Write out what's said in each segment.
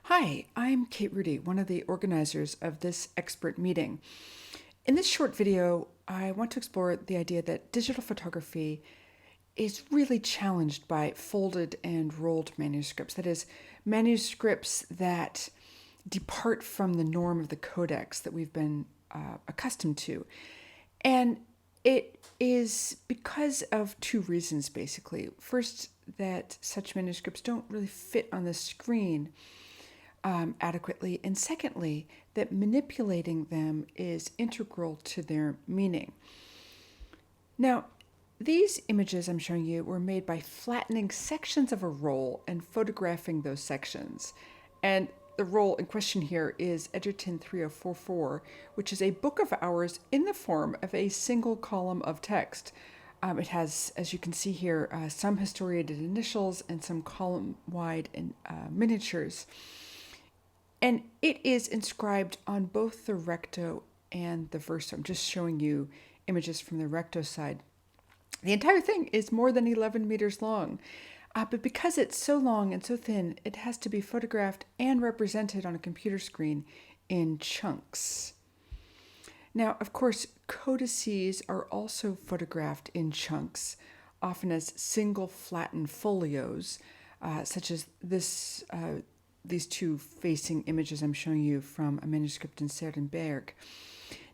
Hi, I'm Kate Rudy, one of the organizers of this expert meeting. In this short video, I want to explore the idea that digital photography is really challenged by folded and rolled manuscripts. That is, manuscripts that depart from the norm of the codex that we've been accustomed to. And it is because of two reasons, basically. First, that such manuscripts don't really fit on the screen adequately, and secondly, that manipulating them is integral to their meaning. Now, these images I'm showing you were made by flattening sections of a roll and photographing those sections. And the roll in question here is Edgerton 3044, which is a book of hours in the form of a single column of text. It has, as you can see here, some historiated initials and some column-wide miniatures. And it is inscribed on both the recto and the verso. I'm just showing you images from the recto side. The entire thing is more than 11 meters long. But because it's so long and so thin, it has to be photographed and represented on a computer screen in chunks. Now, of course, codices are also photographed in chunks, often as single flattened folios, such as these two facing images I'm showing you from a manuscript in Serdenberg.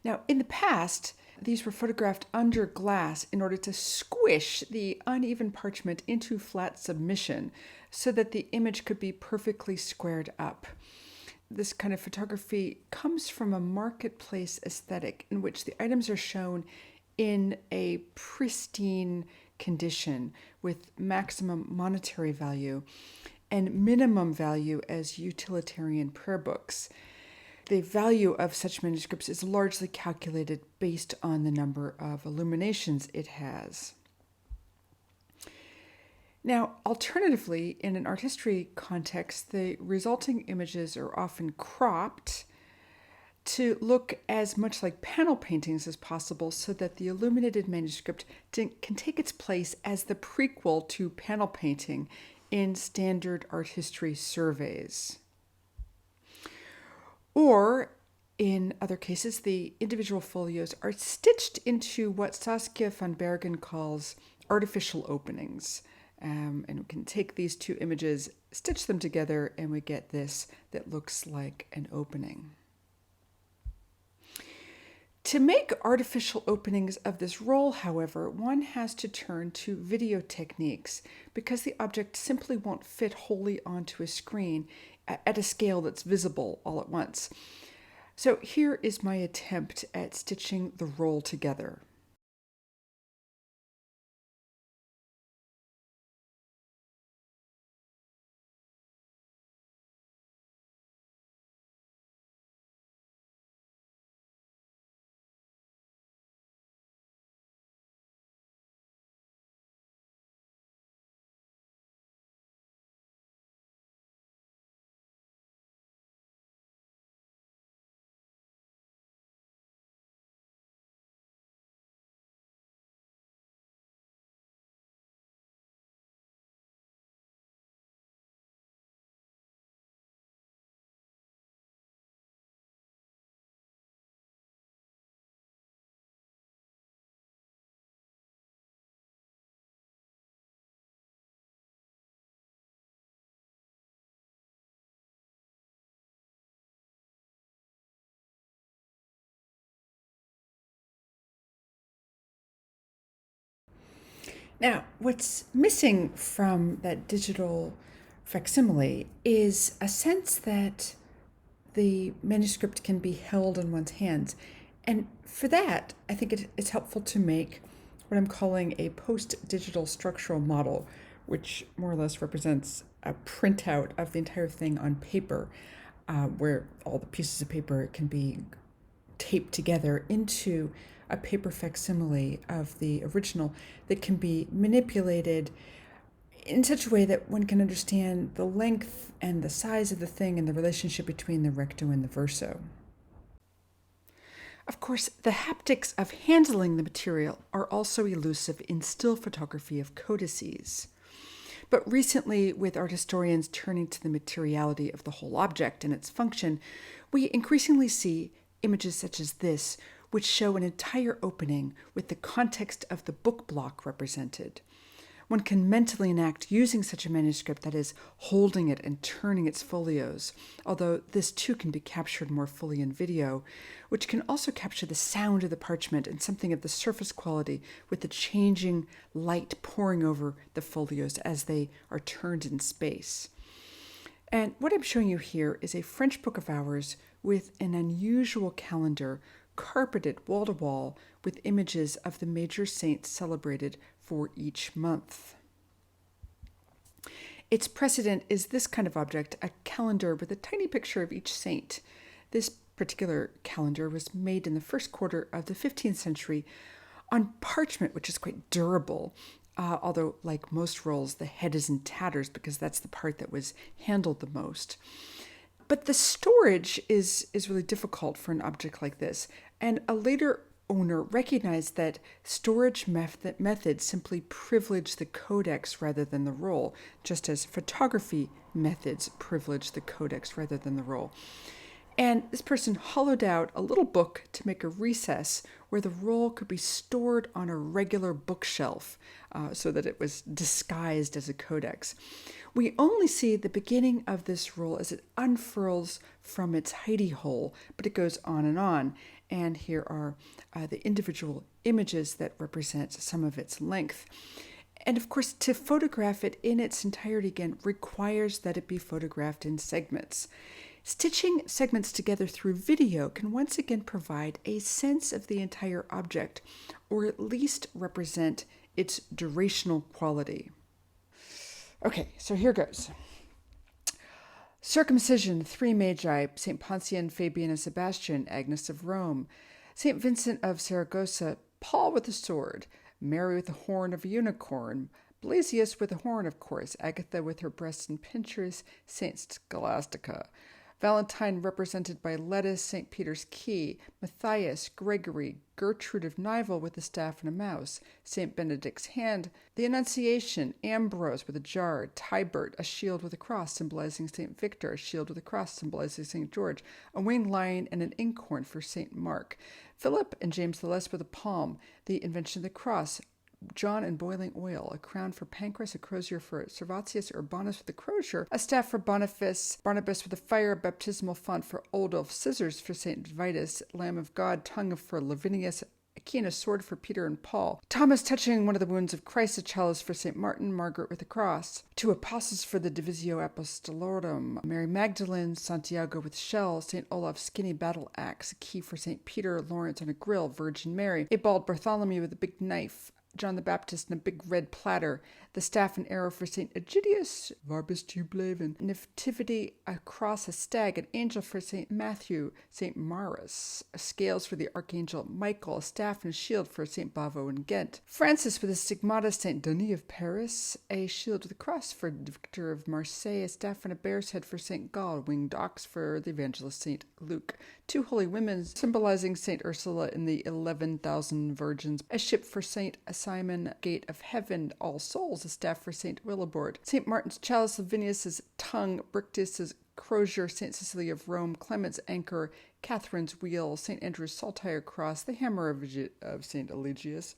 Now, in the past, these were photographed under glass in order to squish the uneven parchment into flat submission so that the image could be perfectly squared up. This kind of photography comes from a marketplace aesthetic in which the items are shown in a pristine condition with maximum monetary value and minimum value as utilitarian prayer books. The value of such manuscripts is largely calculated based on the number of illuminations it has. Now, alternatively, in an art history context, the resulting images are often cropped to look as much like panel paintings as possible so that the illuminated manuscript can take its place as the prequel to panel painting in standard art history surveys. Or, in other cases, the individual folios are stitched into what Saskia van Bergen calls artificial openings. And we can take these two images, stitch them together, and we get this that looks like an opening. To make artificial openings of this roll, however, one has to turn to video techniques because the object simply won't fit wholly onto a screen at a scale that's visible all at once. So here is my attempt at stitching the roll together. Now, what's missing from that digital facsimile is a sense that the manuscript can be held in one's hands. And for that, I think it's helpful to make what I'm calling a post-digital structural model, which more or less represents a printout of the entire thing on paper, where all the pieces of paper can be taped together into a paper facsimile of the original that can be manipulated in such a way that one can understand the length and the size of the thing and the relationship between the recto and the verso. Of course, the haptics of handling the material are also elusive in still photography of codices. But recently, with art historians turning to the materiality of the whole object and its function, we increasingly see images such as this, which show an entire opening with the context of the book block represented. One can mentally enact using such a manuscript, that is, holding it and turning its folios, although this too can be captured more fully in video, which can also capture the sound of the parchment and something of the surface quality with the changing light pouring over the folios as they are turned in space. And what I'm showing you here is a French book of hours with an unusual calendar carpeted wall to wall with images of the major saints celebrated for each month. Its precedent is this kind of object, a calendar with a tiny picture of each saint. This particular calendar was made in the first quarter of the 15th century on parchment, which is quite durable, although like most rolls, the head is in tatters because that's the part that was handled the most. But the storage is really difficult for an object like this, and a later owner recognized that storage methods simply privilege the codex rather than the roll, just as photography methods privilege the codex rather than the roll. And this person hollowed out a little book to make a recess where the roll could be stored on a regular bookshelf so that it was disguised as a codex. We only see the beginning of this roll as it unfurls from its hidey hole, but it goes on and on. And here are the individual images that represent some of its length. And of course, to photograph it in its entirety again requires that it be photographed in segments. Stitching segments together through video can once again provide a sense of the entire object, or at least represent its durational quality. Okay, so here goes. Circumcision, 3 Magi, St. Poncian, Fabian of Sebastian, Agnes of Rome, St. Vincent of Saragossa, Paul with a sword, Mary with the horn of a unicorn, Blasius with a horn, of course, Agatha with her breasts and pincers, St. Scholastica, Valentine represented by lettuce, St. Peter's key, Matthias, Gregory, Gertrude of Nivelle with a staff and a mouse, St. Benedict's hand, the Annunciation, Ambrose with a jar, Tibert, a shield with a cross symbolizing St. Victor, a shield with a cross symbolizing St. George, a winged lion and an inkhorn for St. Mark, Philip and James the Less with a palm, the invention of the cross, John and boiling oil, a crown for Pancras, a crozier for Servatius, Urbanus with a crozier, a staff for Boniface, Barnabas with a fire, a baptismal font for Odulf, scissors for St. Vitus, Lamb of God, tongue for Lavinius, a key and a sword for Peter and Paul, Thomas touching one of the wounds of Christ, a chalice for St. Martin, Margaret with a cross, 2 apostles for the Divisio Apostolorum, Mary Magdalene, Santiago with shell, St. Olaf's skinny battle axe, a key for St. Peter, Lawrence on a grill, Virgin Mary, a bald Bartholomew with a big knife, John the Baptist in a big red platter, the staff and arrow for St. Egidius, Varbis Tublaven, Nativity, a cross, a stag, an angel for St. Matthew, St. Maurus, scales for the Archangel Michael, a staff and a shield for St. Bavo in Ghent, Francis with a stigmata, St. Denis of Paris, a shield with a cross for Victor of Marseille, a staff and a bear's head for St. Gall, winged ox for the evangelist St. Luke, 2 holy women symbolizing St. Ursula in the 11,000 virgins, a ship for St. Simon, gate of heaven, All Souls, a staff for St. Willibord, St. Martin's chalice, Lavinius's tongue, Brictus's crozier, St. Cecilia of Rome, Clement's anchor, Catherine's wheel, St. Andrew's saltire cross, the hammer of St. Eligius,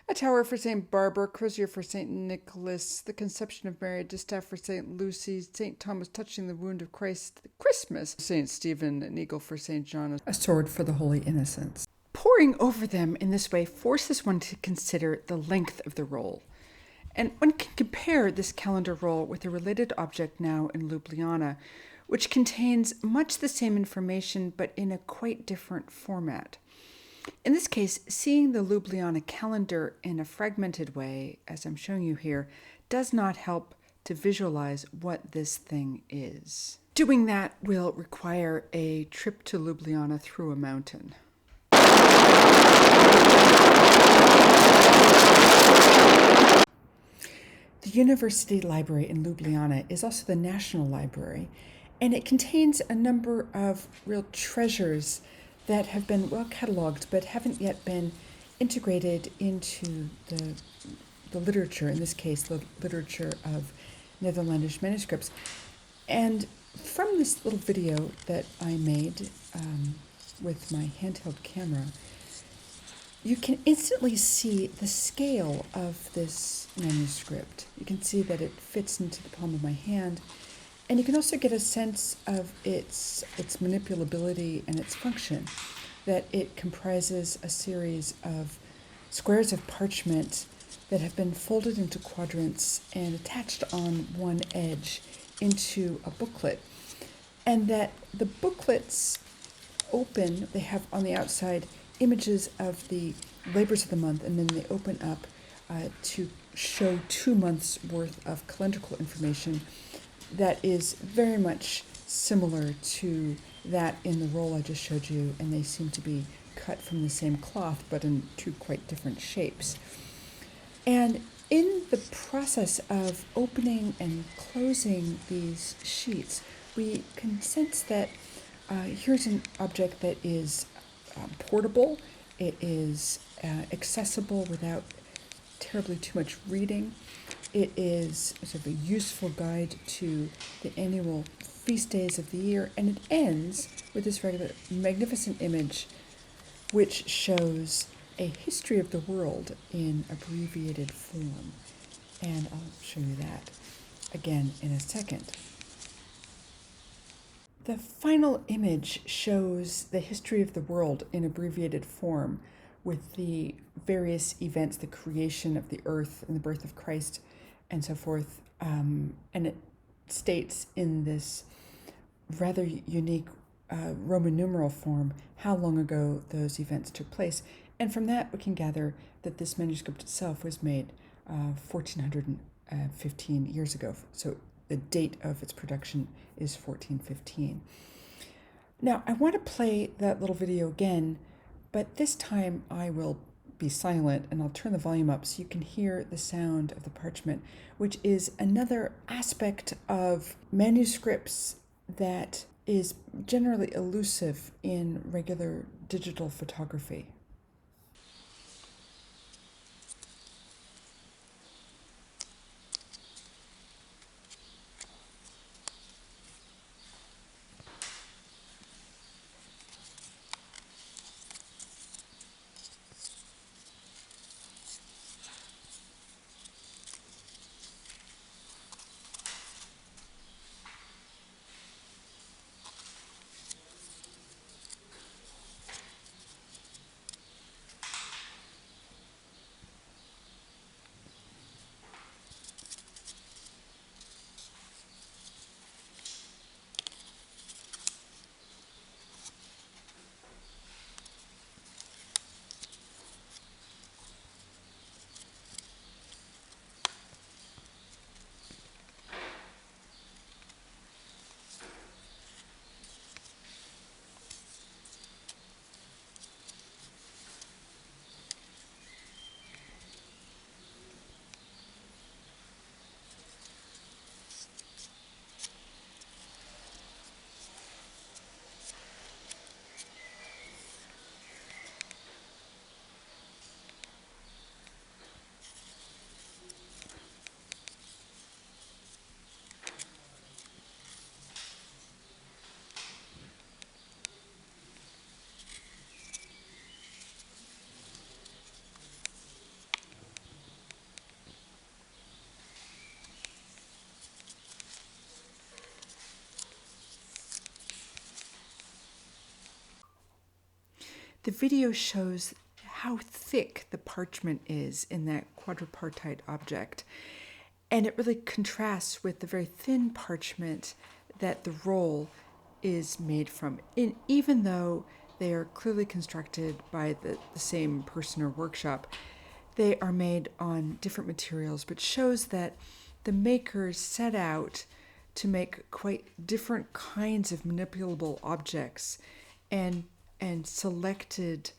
a tower for St. Barbara, crozier for St. Nicholas, the conception of Mary, a distaff for St. Lucy, St. Thomas touching the wound of Christ, the Christmas, St. Stephen, an eagle for St. John, a sword for the holy innocents. Poring over them in this way forces one to consider the length of the roll. And one can compare this calendar roll with a related object now in Ljubljana, which contains much the same information but in a quite different format. In this case, seeing the Ljubljana calendar in a fragmented way, as I'm showing you here, does not help to visualize what this thing is. Doing that will require a trip to Ljubljana through a mountain. The University Library in Ljubljana is also the National Library, and it contains a number of real treasures that have been well cataloged but haven't yet been integrated into the the literature, in this case, the literature of Netherlandish manuscripts. And from this little video that I made with my handheld camera, you can instantly see the scale of this manuscript. You can see that it fits into the palm of my hand, and you can also get a sense of its manipulability and its function, that it comprises a series of squares of parchment that have been folded into quadrants and attached on one edge into a booklet, and that the booklets open, they have on the outside images of the labors of the month, and then they open up to show 2 months worth of calendrical information that is very much similar to that in the roll I just showed you, and they seem to be cut from the same cloth but in two quite different shapes. And in the process of opening and closing these sheets, we can sense that here's an object that is portable, it is accessible without terribly too much reading. It is sort of a useful guide to the annual feast days of the year, and it ends with this regular magnificent image which shows a history of the world in abbreviated form. And I'll show you that again in a second. The final image shows the history of the world in abbreviated form with the various events, the creation of the earth and the birth of Christ and so forth. And it states in this rather unique Roman numeral form how long ago those events took place. And from that we can gather that this manuscript itself was made 1415 years ago. So the date of its production is 1415. Now, I want to play that little video again, but this time I will be silent and I'll turn the volume up so you can hear the sound of the parchment, which is another aspect of manuscripts that is generally elusive in regular digital photography. The video shows how thick the parchment is in that quadripartite object, and it really contrasts with the very thin parchment that the roll is made from, even though they are clearly constructed by the same person or workshop. They are made on different materials, but shows that the makers set out to make quite different kinds of manipulable objects and selected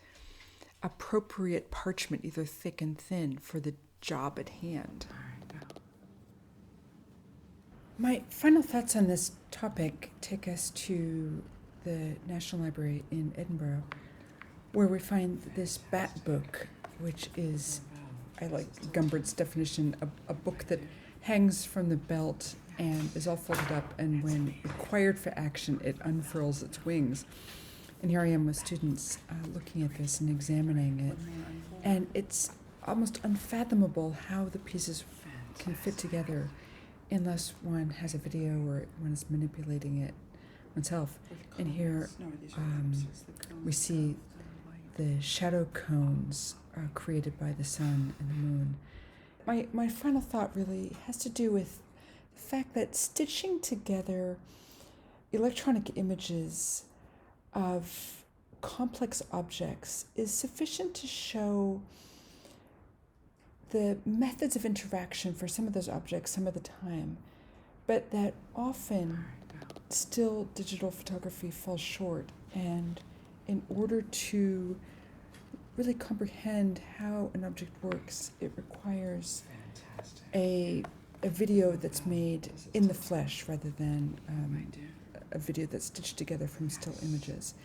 appropriate parchment, either thick and thin, for the job at hand. My final thoughts on this topic take us to the National Library in Edinburgh, where we find this bat book, which is I like Gumbert's definition, a book that hangs from the belt and is all folded up, and when required for action, it unfurls its wings. And here I am with students looking at this and examining it, and it's almost unfathomable how the pieces can fit together unless one has a video or one is manipulating it oneself. And here we see the shadow cones created by the sun and the moon. My final thought really has to do with the fact that stitching together electronic images of complex objects is sufficient to show the methods of interaction for some of those objects some of the time, but that often still digital photography falls short. And in order to really comprehend how an object works, it requires a video that's made in the flesh rather than a video that's stitched together from still images.